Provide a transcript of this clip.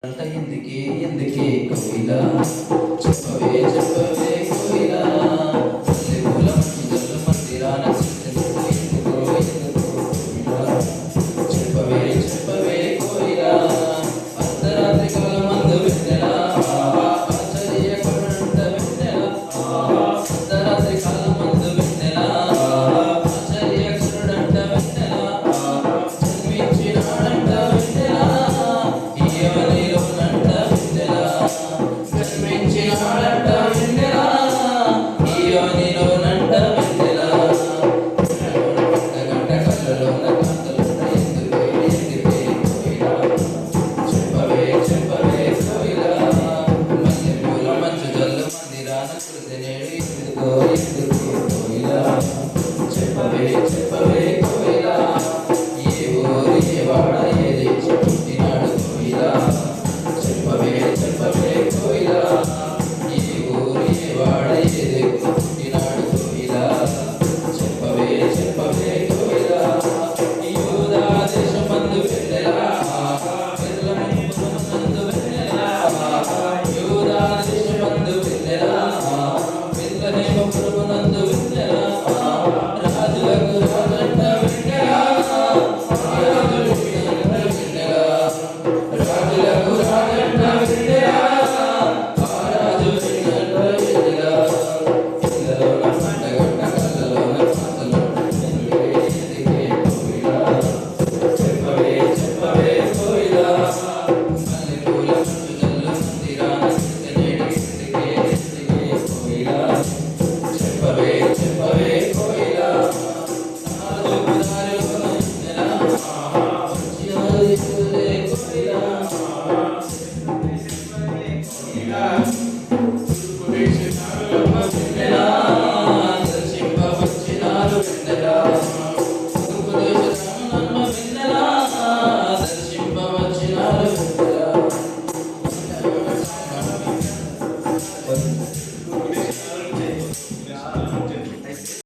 అంట ఎందుకే ఎందుకే కోయిలా చెప్పవే చెప్పవే కోయిలా పూల మంచుల మందిరాన ఎందుకో ఎందుకో కోయిలా చెప్పవే చెప్పవే కోయిలా అర్ధరాత్రి కాల మందు వెన్నెలా ఆశ్చర్యకరంట వెన్నెలా అర్ధరాత్రి కాల మందు వెన్నెలా ఆశ్చర్యకరుడంట వెన్నెలా జన్మించినాడంట వెన్నెలా జన్మించినాడంట వెన్నెలా ఈయోనిలోనంట వెన్నెలా గంట కళ్ళలోన కాంతలున్న ఎందుకే ఎందుకే కోయిలా చెప్పవే చెప్పవే కోయిలా మల్లెపూల మంచు జల్లు మందిరాన కురిసె నేడు ఎందుకో ఎందుకో కోయిలా చెప్పవే చెప్పవే కోయిలా ఏ ఊరు ఏ వాడ ఏ దేశ పుట్టినాడు కోయిలా చెప్పవే చెప్పవే కోయిలా ఏ ఊరు ఏ వాడ ఏ దేశ పుట్టినాడు కోయిలా చెప్పవే చెప్పవే కోయిలా యూదా దేశమందు వెన్నెలా బెత్లెహేమునందు వెన్నెలా యూదా దేశమందు వెన్నెలా బెత్లెహేమునందు వెన్నెలా రాజులకు రాజంట వెన్నెలా రాజులకు రాజంట వెన్నెలా రాజు వెన్నెల వెన్నెలా పిల్లలోన పండగంట కళ్ళలోన కాంతలోన ఎందుకే ఎందుకే కోయిలా చెప్పవే చెప్పవే కోయిలా మల్లెపూల మంచు జల్లు మందిరాన కురిసె నేడు ఎందుకే ఎందుకే కోయిలా చెప్పవే చెప్పవే కోయిలా నాలుగు దారిలోన వెన్నెలా వచ్చినది కోయిలా తూర్పు దేశ దారులమ్మ వెన్నెలా